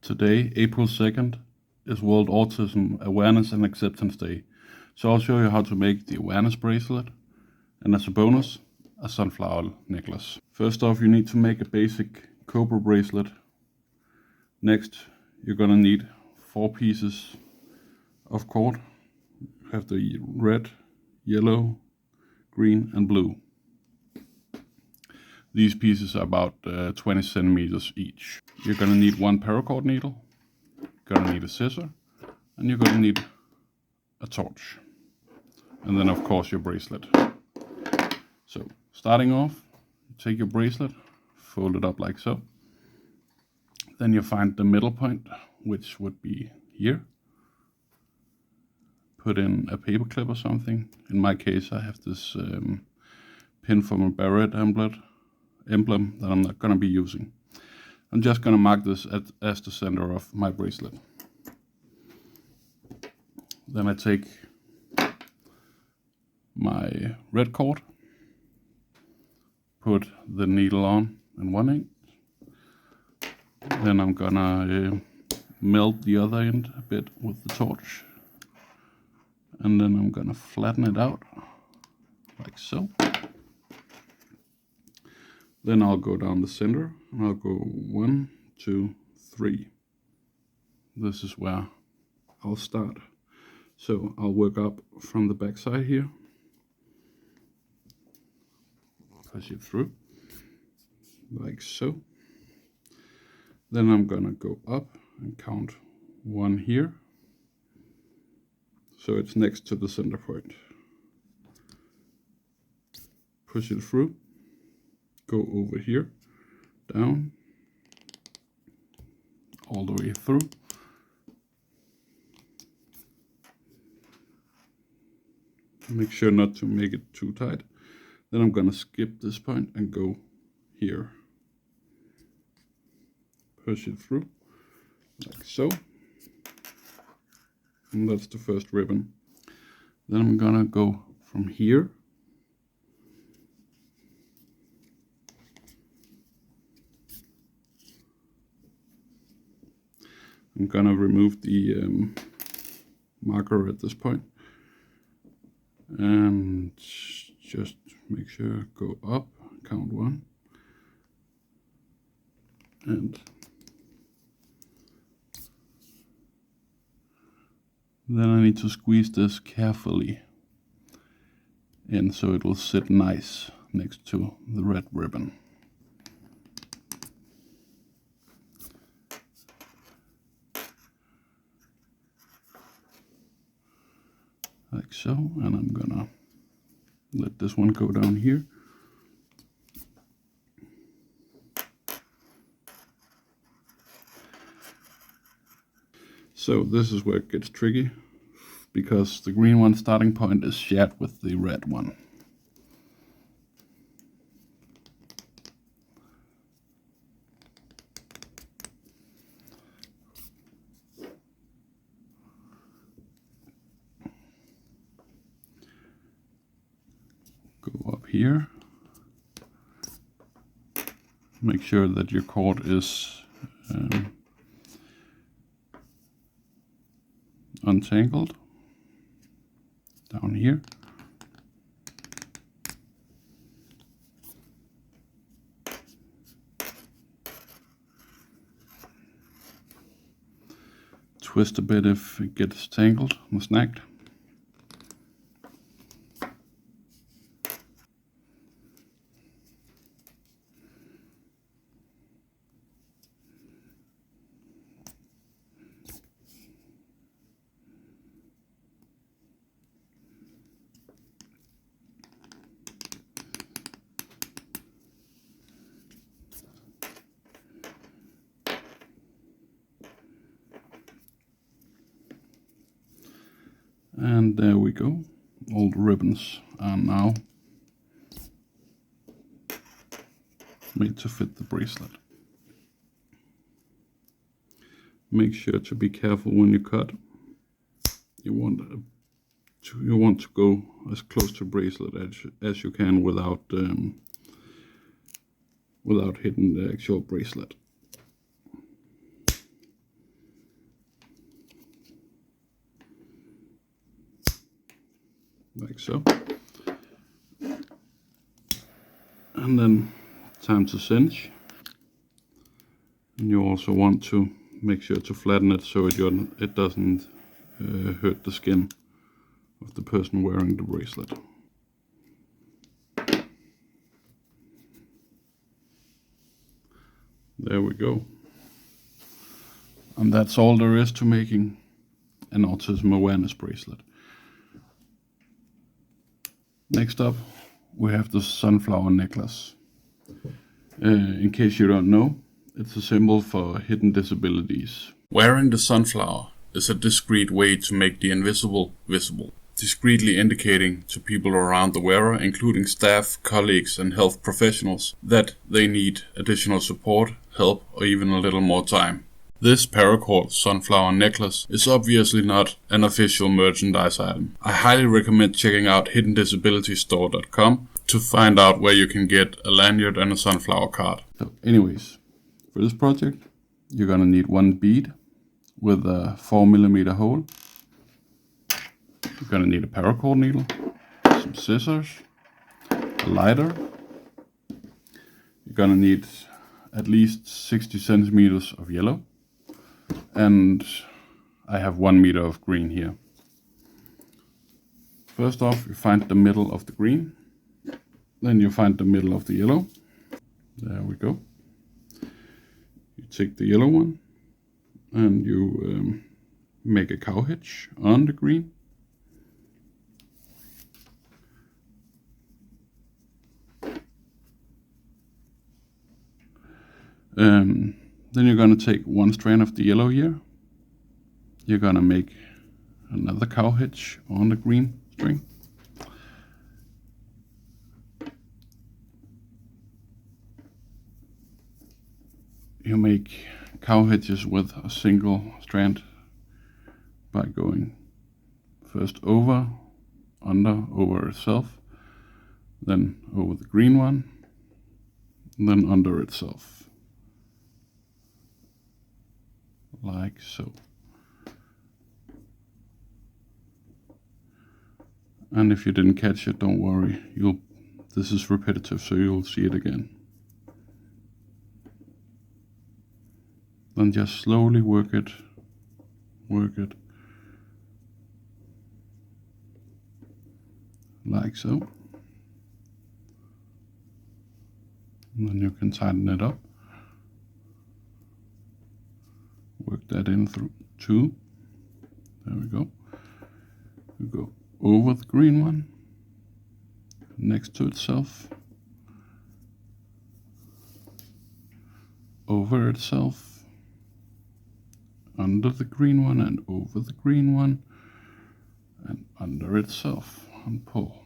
Today, April 2nd, is World Autism Awareness and Acceptance Day. So I'll show you how to make the awareness bracelet, and as a bonus, a sunflower necklace. First off, you need to make a basic cobra bracelet. Next, you're gonna need 4 pieces of cord. You have the red, yellow, green and blue. These pieces are about 20 centimeters each. You're gonna need 1 paracord needle, you're gonna need a scissor, and you're gonna need a torch. And then of course your bracelet. So starting off, you take your bracelet, fold it up like so. Then you find the middle point, which would be here. Put in a paper clip or something. In my case, I have this pin from a Barrett emblem that I'm not going to be using. I'm just going to mark this as the center of my bracelet. Then I take my red cord, put the needle on in one end. Then I'm gonna melt the other end a bit with the torch. And then I'm gonna flatten it out like so. Then I'll go down the center and I'll go 1, 2, 3. This is where I'll start. So I'll work up from the back side here. Push it through like so. Then I'm gonna go up and count 1 here. So it's next to the center point. Push it through. Go over here, down, all the way through. Make sure not to make it too tight. Then I'm gonna skip this point and go here. Push it through, like so. And that's the first ribbon. Then I'm gonna go from here. I'm gonna remove the marker at this point. And just make sure, go up, count 1. And then I need to squeeze this carefully in so it will sit nice next to the red ribbon. Like so, and I'm gonna let this one go down here. So this is where it gets tricky, because the green one starting point is shared with the red one. Go up here. Make sure that your cord is untangled down here. Twist a bit if it gets tangled or snagged. And there we go. All the ribbons are now made to fit the bracelet. Make sure to be careful when you cut. You want to go as close to bracelet as you can without hitting the actual bracelet. like so. And then time to cinch. And you also want to make sure to flatten it so it doesn't hurt the skin of the person wearing the bracelet. There we go. And that's all there is to making an autism awareness bracelet. Next up, we have the sunflower necklace. In case you don't know, it's a symbol for hidden disabilities. Wearing the sunflower is a discreet way to make the invisible visible, discreetly indicating to people around the wearer, including staff, colleagues, and health professionals, that they need additional support, help, or even a little more time. This paracord sunflower necklace is obviously not an official merchandise item. I highly recommend checking out hiddendisabilitiesstore.com to find out where you can get a lanyard and a sunflower card. So anyways, for this project, you're gonna need one bead with a 4mm hole. You're gonna need a paracord needle, some scissors, a lighter. You're gonna need at least 60 centimeters of yellow. And I have 1 meter of green here. First off, you find the middle of the green. Then you find the middle of the yellow. There we go. You take the yellow one and you make a cow hitch on the green. Then you're going to take one strand of the yellow here. You're going to make another cow hitch on the green string. You make cow hitches with a single strand by going first over, under, over itself, then over the green one, and then under itself. Like so. And if you didn't catch it, don't worry. This is repetitive, so you'll see it again. Then just slowly work it. Like so. And then you can tighten it up. Work that in through two. There we go. You go over the green one, next to itself, over itself, under the green one and over the green one, and under itself, and pull.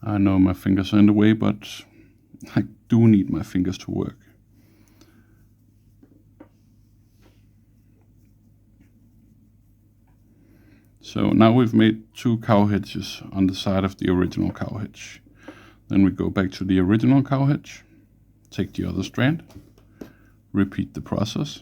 I know my fingers are in the way, but I do need my fingers to work. So now we've made 2 cow hitches on the side of the original cow hitch. Then we go back to the original cow hitch, take the other strand, repeat the process.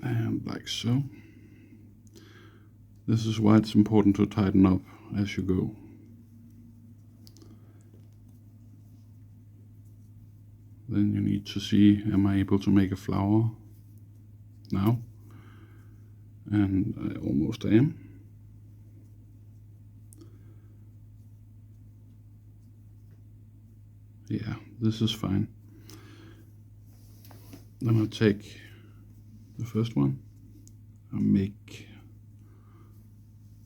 And like so. This is why it's important to tighten up as you go. Then you need to see, am I able to make a flower now? And I almost am. Yeah, this is fine. Then I'll take the first one and make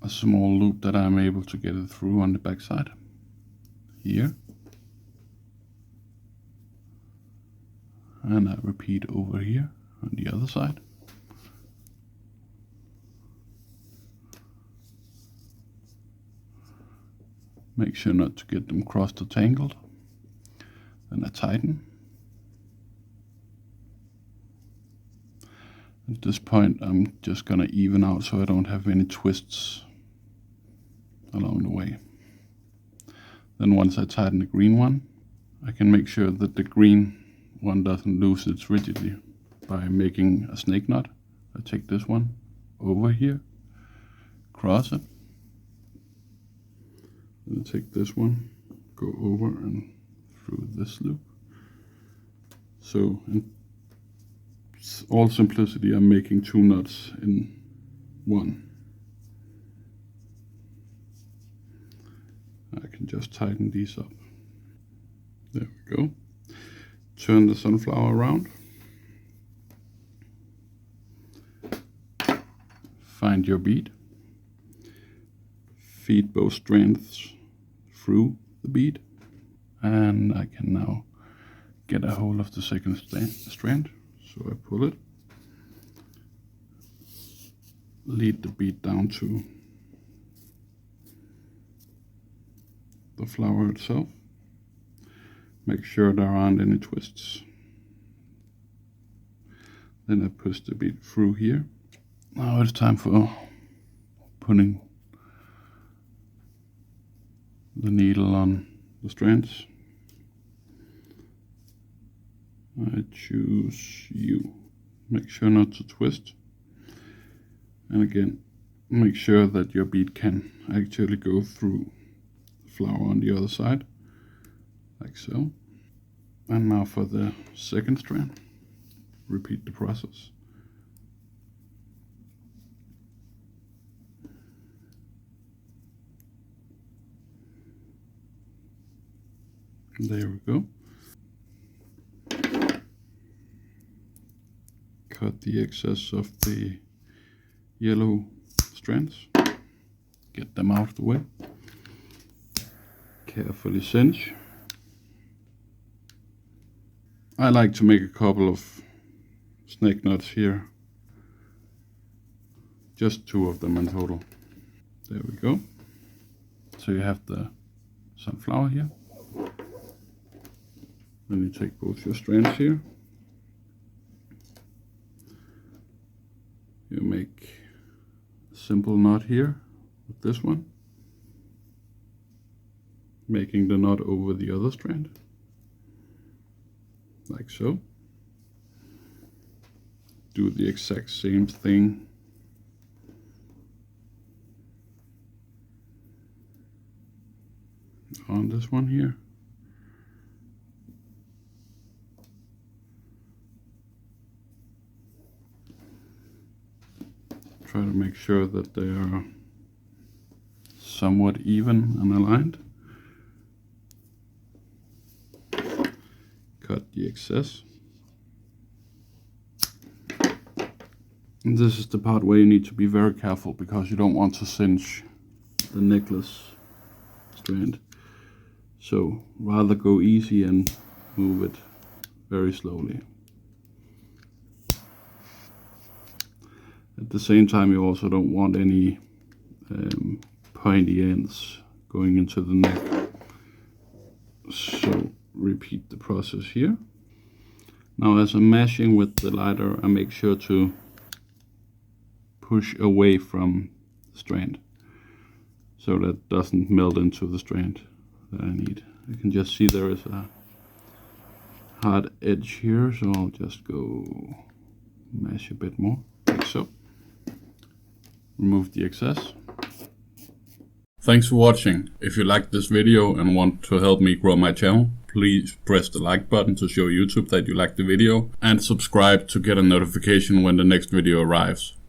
a small loop that I'm able to get it through on the back side here, and I repeat over here on the other side. Make sure not to get them crossed or tangled. Then I tighten. At this point I'm just gonna even out so I don't have any twists along the way. Then once I tighten the green one, I can make sure that the green one doesn't lose its rigidity by making a snake knot. I take this one over here, cross it, and I take this one, go over and through this loop. So in all simplicity, I'm making 2 knots in one. I can just tighten these up. There we go. Turn the sunflower around. Find your bead. Feed both strands through the bead. And I can now get a hold of the second strand. So I pull it. Lead the bead down to the flower itself. Make sure there aren't any twists. Then I push the bead through here. Now it's time for putting the needle on the strands. I choose you. Make sure not to twist. And again, make sure that your bead can actually go through the flower on the other side, like so. And now for the second strand, repeat the process. There we go. Cut the excess of the yellow strands. Get them out of the way. Carefully cinch. I like to make a couple of snake knots here. Just 2 of them in total. There we go. So you have the sunflower here. Then you take both your strands here. You make a simple knot here with this one, making the knot over the other strand, like so. Do the exact same thing on this one here. Try to make sure that they are somewhat even and aligned. Cut the excess. And this is the part where you need to be very careful because you don't want to cinch the necklace strand. So rather go easy and move it very slowly. At the same time, you also don't want any pointy ends going into the neck. So repeat the process here. Now as I'm mashing with the lighter, I make sure to push away from the strand so that it doesn't melt into the strand that I need. You can just see there is a hard edge here, so I'll just go mash a bit more, like so. Remove the excess. Thanks for watching. If you liked this video and want to help me grow my channel, please press the like button to show YouTube that you liked the video and subscribe to get a notification when the next video arrives.